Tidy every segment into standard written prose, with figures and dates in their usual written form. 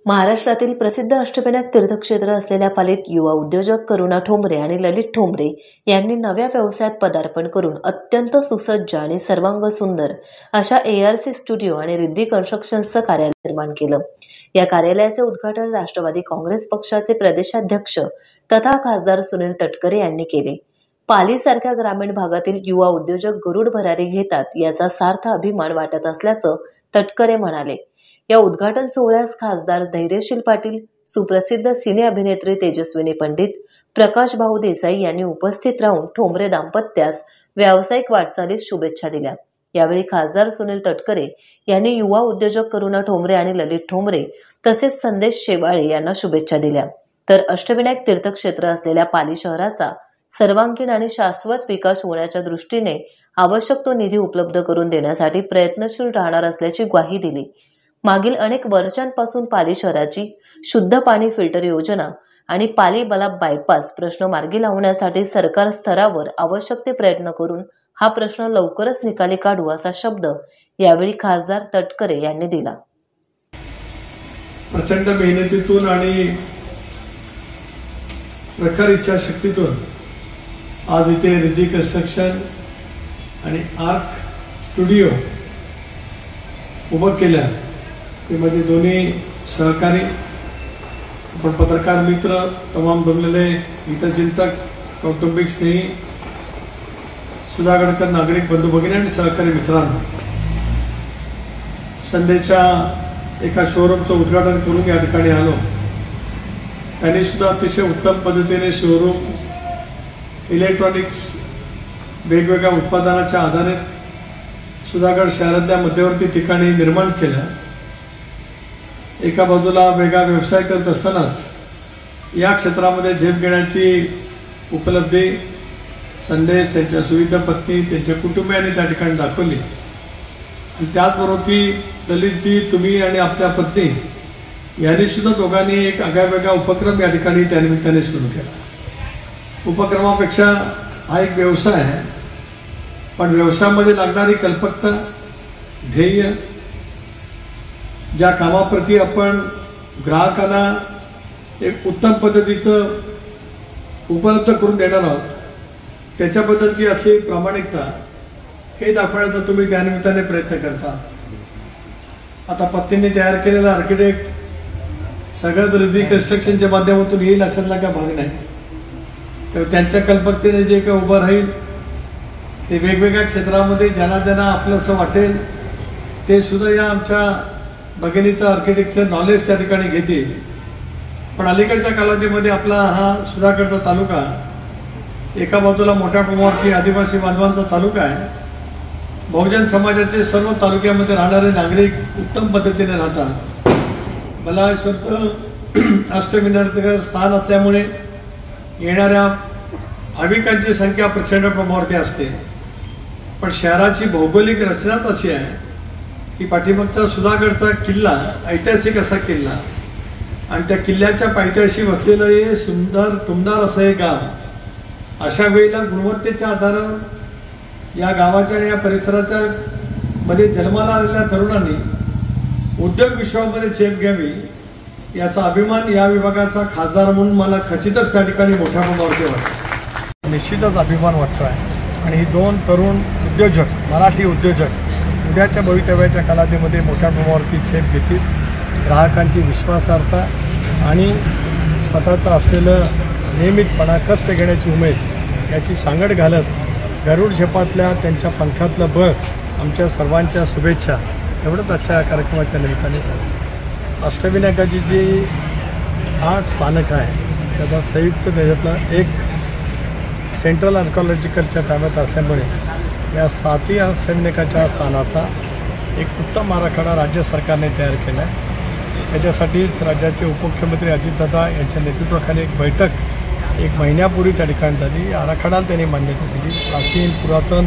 महाराष्ट्रातील प्रसिद्ध अष्टविनायक तीर्थक्षेत्र असलेल्या पालीत युवा उद्योजक करुणा ठोंबरे आणि ललित ठोंबरे यांनी नव्या व्यवसायात पदार्पण करून अत्यंत सुसज्ज आणि सर्वांग सुंदर अशा ARC स्टुडिओ आणि रिद्धी कन्स्ट्रक्शन्सचं कार्यालय निर्माण केलं। या कार्यालयाचे उद्घाटन राष्ट्रवादी काँग्रेस पक्षाचे प्रदेशाध्यक्ष तथा खासदार सुनील तटकरे यांनी केले। पालीसारख्या ग्रामीण भागातील युवा उद्योजक गरुड भरारी घेतात याचा सार्थ अभिमान वाटत असल्याचं तटकरे म्हणाले। या उद्घाटन सोहळ्यास खासदार धैर्यशील पाटील, सुप्रसिद्ध सिने अभिनेत्री तेजस्विनी पंडित, प्रकाश भाऊ देसाई यांनी उपस्थित राहून ठोंबरे दाम्पत्यास व्यावसायिक वाटचालीस शुभेच्छा दिल्या। यावेळी खासदार सुनील तटकरे यांनी युवा उद्योजक करुणा ठोंबरे आणि ललित ठोंबरे तसेच संदेश शेवाळे यांना शुभेच्छा दिल्या। तर अष्टविनायक तीर्थक्षेत्र असलेल्या पाली शहराचा सर्वांगीण आणि शाश्वत विकास होण्याच्या दृष्टीने आवश्यक तो निधी उपलब्ध करून देण्यासाठी प्रयत्नशील राहणार असल्याची ग्वाही दिली। मागील अनेक वर्षांपासून पाली शहराची शुद्ध पाणी फिल्टर योजना आणि पाली बलाब बायपास प्रश्न मार्गी लावण्यासाठी सरकार स्तरावर आवश्यक ते प्रयत्न करून हा प्रश्न लवकरच निकाली काढू असा शब्द यावेळी खासदार तटकरे यांनी दिला। प्रचंड मेहनतीतून आणि प्रखर इच्छाशक्तीतून आज इथे रिद्धी कन्स्ट्रक्शन आणि आर्क स्टुडिओ उभं केलं। ते मध्ये दोन्ही सहकारी आपण पत्रकार मित्र, तमाम जमलेले हितचिंतक, कौटुंबिक स्नेही, सुधागडकर नागरिक बंधू भगिनी आणि सहकारी मित्रांनो, संध्याच्या एका शोरूमचं उद्घाटन करून या ठिकाणी आलो। त्यांनी सुद्धा अतिशय उत्तम पद्धतीने शोरूम इलेक्ट्रॉनिक्स वेगवेगळ्या उत्पादनाच्या आधारित सुधागड शहरातल्या मध्यवर्ती ठिकाणी निर्माण केलं। एका बाजूला वेगळा व्यवसाय करत असतानाच या क्षेत्रामध्ये झेप घेण्याची उपलब्धी संदेश, त्यांच्या सुविधा पत्नी, त्यांच्या कुटुंबियांनी त्या ठिकाणी दाखवली। आणि त्याचबरोबर ती ललितजी, तुम्ही आणि आपल्या पत्नी यांनी सुद्धा दोघांनी एक आगळावेगळा उपक्रम या ठिकाणी त्यानिमित्ताने सुरू केला। उपक्रमापेक्षा हा एक व्यवसाय आहे, पण व्यवसायामध्ये लागणारी कल्पकता, ध्येय, ज्या कामाप्रती आपण ग्राहकांना एक उत्तम पद्धतीचं उपलब्ध करून देणार आहोत त्याच्याबद्दलची असली प्रामाणिकता हे दाखवण्याचा तुम्ही त्यानिमित्ताने प्रयत्न करता। आता पत्नीने तयार केलेला आर्किटेक्ट सगळ्यात रिद्धी कन्स्ट्रक्शनच्या माध्यमातून येईल अशातला का भाग नाही। तर त्यांच्या कल्पकतेने जे काही उभं राहील ते वेगवेगळ्या क्षेत्रामध्ये ज्यांना ज्यांना आपलंसं वाटेल ते सुद्धा या आमच्या भगिनीचं आर्किटेक्चर नॉलेज त्या ठिकाणी घेतील। पण अलीकडच्या कालावधीमध्ये आपला हा सुधागडचा तालुका एका बाजूला मोठ्या प्रमाणावरती आदिवासी बांधवांचा तालुका आहे। बहुजन समाजाचे सर्व तालुक्यामध्ये राहणारे नागरिक उत्तम पद्धतीने राहतात। बल्लाळेश्वरचं अष्टविनायक स्थान असल्यामुळे येणाऱ्या भाविकांची संख्या प्रचंड प्रमाणावरती असते। पण शहराची भौगोलिक रचनाच अशी आहे की पाठीमागचा सुधागडचा किल्ला ऐतिहासिक असा किल्ला आणि त्या किल्ल्याच्या पायथ्याशी वसलेलं हे सुंदर टुमदार असं हे गाव, अशा वेळेला गुणवत्तेच्या आधारावर या गावाच्या आणि या परिसराच्या मध्ये जन्माला आलेल्या तरुणांनी उद्योग विश्वामध्ये झेप घ्यावी याचा अभिमान या विभागाचा खासदार म्हणून मला खचितच त्या ठिकाणी मोठ्या प्रमाणावरती वाटतो। निश्चितच अभिमान वाटतो आहे आणि ही दोन तरुण उद्योजक, मराठी उद्योजक उद्याच्या भवितव्याच्या कालावधीमध्ये मोठ्या प्रमाणावरती झेप घेतील। ग्राहकांची विश्वासार्हता आणि स्वतःचं असलेलं नियमितपणा, कष्ट घेण्याची उमेद याची सांगड घालत गरुड झेपातल्या त्यांच्या पंखातलं बळ आमच्या सर्वांच्या शुभेच्छा एवढंच आजच्या कार्यक्रमाच्या निमित्ताने सांगतो। अष्टविनायकाची जी 8 स्थानक आहे त्याचा संयुक्त त्याच्यातलं एक सेंट्रल आर्किओलॉजिकलच्या ताब्यात असल्यामुळे या 7ही अष्टविनायकाच्या स्थानाचा एक उत्तम आराखडा राज्य सरकारने तयार केला आहे। त्याच्यासाठीच राज्याचे उपमुख्यमंत्री अजितदादा यांच्या नेतृत्वाखाली एक बैठक 1 महिन्यापूर्वी त्या ठिकाणी झाली। आराखड्याला त्यांनी मान्यता दिली। प्राचीन, पुरातन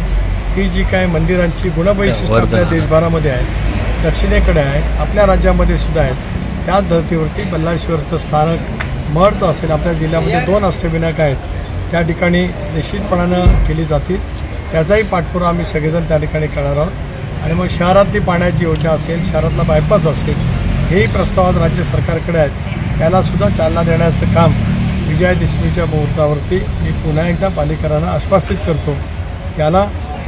ही जी काय मंदिरांची गुणवैशिष्ट्ये आपल्या देशभरामध्ये आहेत, दक्षिणेकडे आहेत, आपल्या राज्यामध्ये सुद्धा आहेत, त्याच धर्तीवरती बल्लाळेश्वरचं स्थानक महत्त्व असेल। आपल्या जिल्ह्यामध्ये 2 अष्टविनायक आहेत, त्या ठिकाणी निश्चितपणानं केली जातील। त्याचाही पाठपुरावा आम्ही सगळेजण त्या ठिकाणी करणार आहोत। आणि मग शहरातली पाण्याची योजना असेल, शहरातला बायपास असेल, हेही प्रस्तावात राज्य सरकारकडे आहेत, त्याला सुद्धा चालना देण्याचं काम विजयादशमीच्या मुहूर्तावरती मी पुन्हा एकदा पालिकांना आश्वासित करतो. याला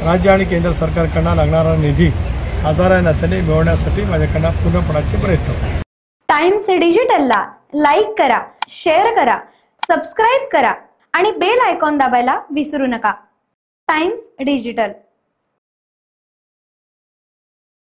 राज्य आणि केंद्र सरकारकडून लागणारा निधी खासदार या नात्याने मिळवण्यासाठी माझ्याकडनं पूर्णपणाचे प्रयत्न होते. टाइम्स डिजिटलला लाईक करा, शेअर करा, सबस्क्राईब करा आणि बेल आयकॉन दाबायला विसरू नका. Times digital.